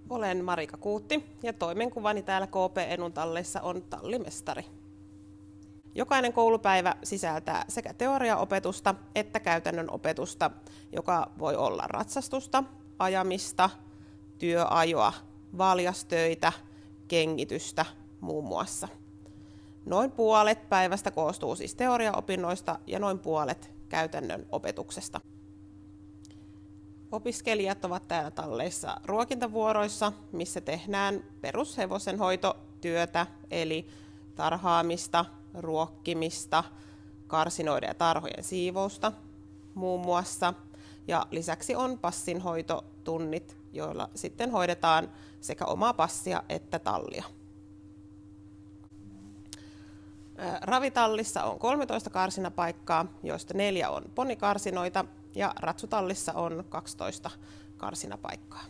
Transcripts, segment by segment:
Olen Marika Kuutti ja toimenkuvani täällä KP Enun talleissa on tallimestari. Jokainen koulupäivä sisältää sekä teoriaopetusta että käytännön opetusta, joka voi olla ratsastusta, ajamista, työajoa, valjastöitä, kengitystä muun muassa. Noin puolet päivästä koostuu siis teoriaopinnoista ja noin puolet käytännön opetuksesta. Opiskelijat ovat täällä talleissa ruokintavuoroissa, missä tehdään perushevosenhoitotyötä, eli tarhaamista, ruokkimista, karsinoiden ja tarhojen siivousta muun muassa. Ja lisäksi on passinhoitotunnit, joilla sitten hoidetaan sekä omaa passia että tallia. Ravitallissa on 13 karsinapaikkaa, joista 4 on ponikarsinoita ja ratsutallissa on 12 karsinapaikkaa.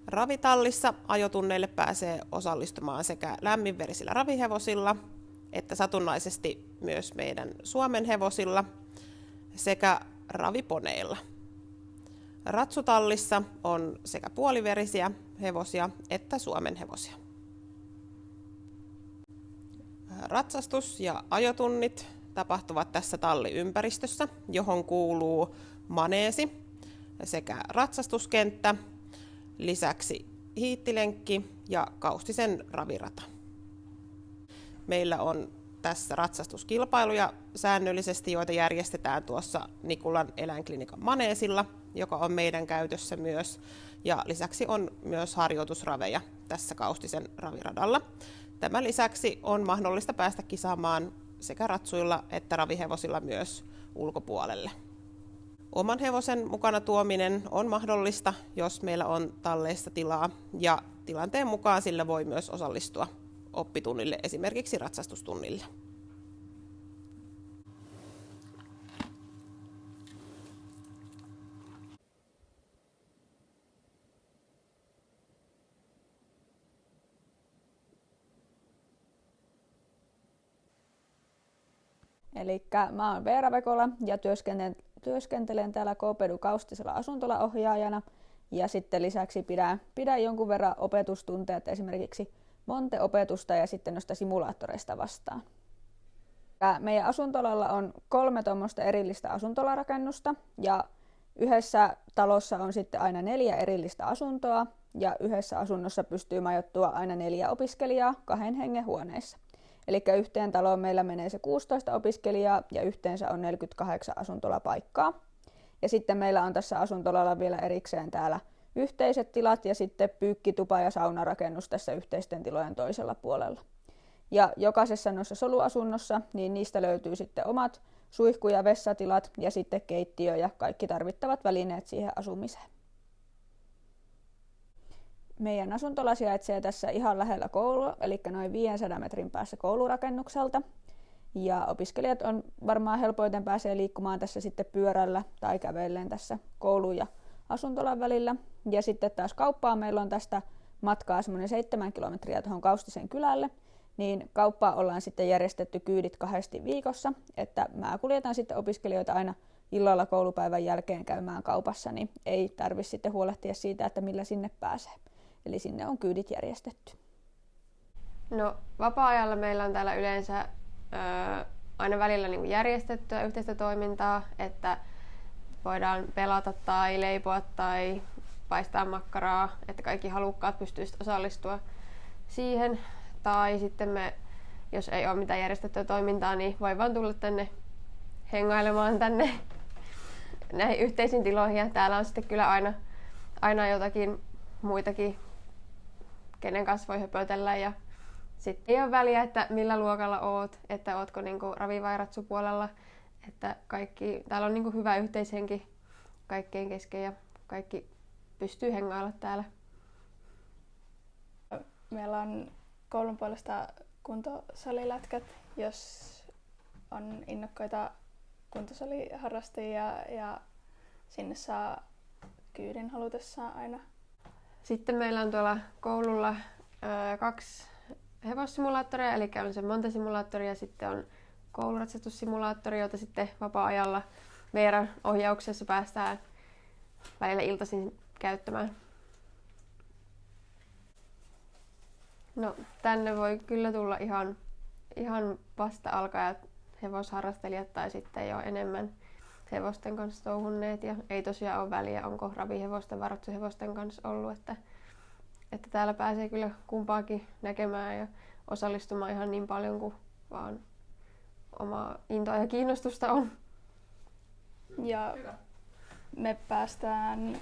Ravitallissa ajotunneille pääsee osallistumaan sekä lämminverisillä ravihevosilla että satunnaisesti myös meidän Suomen hevosilla sekä raviponeilla. Ratsutallissa on sekä puoliverisiä hevosia että Suomen hevosia. Ratsastus- ja ajotunnit tapahtuvat tässä talliympäristössä, johon kuuluu maneesi sekä ratsastuskenttä, lisäksi hiittilenkki ja Kaustisen ravirata. Meillä on tässä ratsastuskilpailuja säännöllisesti, joita järjestetään tuossa Nikulan eläinklinikan maneesilla, joka on meidän käytössä myös. Ja lisäksi on myös harjoitusraveja tässä Kaustisen raviradalla. Tämän lisäksi on mahdollista päästä kisaamaan sekä ratsuilla että ravihevosilla myös ulkopuolelle. Oman hevosen mukana tuominen on mahdollista, jos meillä on talleissa tilaa, ja tilanteen mukaan sillä voi myös osallistua oppitunnille, esimerkiksi ratsastustunnille. Elikkä mä oon Veera Vekola ja työskentelen täällä KPEDun Kaustisella asuntolaohjaajana ja sitten lisäksi pidän jonkun verran opetustunteja, esimerkiksi Monte-opetusta ja sitten noista simulaattoreista vastaan. Ja meidän asuntolalla on 3 tuommoista erillistä asuntolarakennusta ja yhdessä talossa on sitten aina 4 erillistä asuntoa ja yhdessä asunnossa pystyy majoittua aina 4 opiskelijaa 2 hengen huoneissa. Eli yhteen taloon meillä menee se 16 opiskelijaa ja yhteensä on 48 asuntolapaikkaa. Ja sitten meillä on tässä asuntolalla vielä erikseen täällä yhteiset tilat ja sitten pyykkitupa ja saunarakennus tässä yhteisten tilojen toisella puolella. Ja jokaisessa noissa soluasunnossa, niin niistä löytyy sitten omat suihku- ja vessatilat ja sitten keittiö ja kaikki tarvittavat välineet siihen asumiseen. Meidän asuntola sijaitsee tässä ihan lähellä koulua, eli noin 500 metrin päässä koulurakennukselta. Ja opiskelijat on varmaan helpoiten pääsee liikkumaan tässä sitten pyörällä tai kävellen tässä koulun ja asuntolan välillä. Ja sitten taas kauppaa meillä on tästä matkaa semmoinen 7 kilometriä tuohon Kaustisen kylälle. Niin kauppaa ollaan sitten järjestetty kyydit 2 viikossa, että mä kuljetan sitten opiskelijoita aina illalla koulupäivän jälkeen käymään kaupassa, niin ei tarvitse sitten huolehtia siitä, että millä sinne pääsee. Eli sinne on kyydit järjestetty. No vapaa-ajalla meillä on täällä yleensä aina välillä niin kuin järjestettyä yhteistä toimintaa, että voidaan pelata tai leipoa tai paistaa makkaraa, että kaikki halukkaat pystyisivät osallistua siihen. Tai sitten jos ei ole mitään järjestettyä toimintaa, niin voi vaan tulla tänne hengailemaan tänne näihin yhteisiin tiloihin. Ja täällä on sitten kyllä aina jotakin muitakin, kenen kanssa voi höpötellä. Ja sitten ei ole väliä, että millä luokalla oot, että ootko niinku ravi- vai ratsupuolella. Että täällä on niinku hyvä yhteishenki kaikkien kesken ja kaikki pystyy hengailla täällä. Meillä on koulun puolesta kuntosalilätkät, jos on innokkaita kuntosaliharrastajia ja sinne saa kyydin halutessaan aina. Sitten meillä on tuolla koululla 2 hevossimulaattoria, eli on se Monte-simulaattori ja sitten on kouluratsatussimulaattori, jota sitten vapaa-ajalla Veeran ohjauksessa päästään välillä iltaisin käyttämään. No, tänne voi kyllä tulla ihan vasta alkajat hevosharrastelijat tai sitten jo enemmän hevosten kanssa touhunneet. Ja ei tosiaan ole väliä, onko ravihevosten, varoitushevosten kanssa ollut. Että täällä pääsee kyllä kumpaakin näkemään ja osallistumaan ihan niin paljon kuin vaan omaa intoa ja kiinnostusta on. Ja me päästään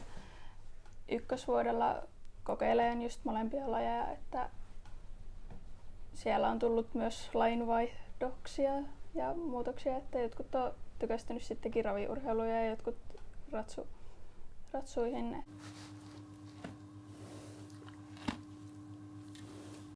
ykkösvuodella kokeilemaan just molempia lajeja, että siellä on tullut myös lainvaihdoksia ja muutoksia, että jotkut on tykästynyt sittenkin raviurheiluun ja jotkut ratsuihin.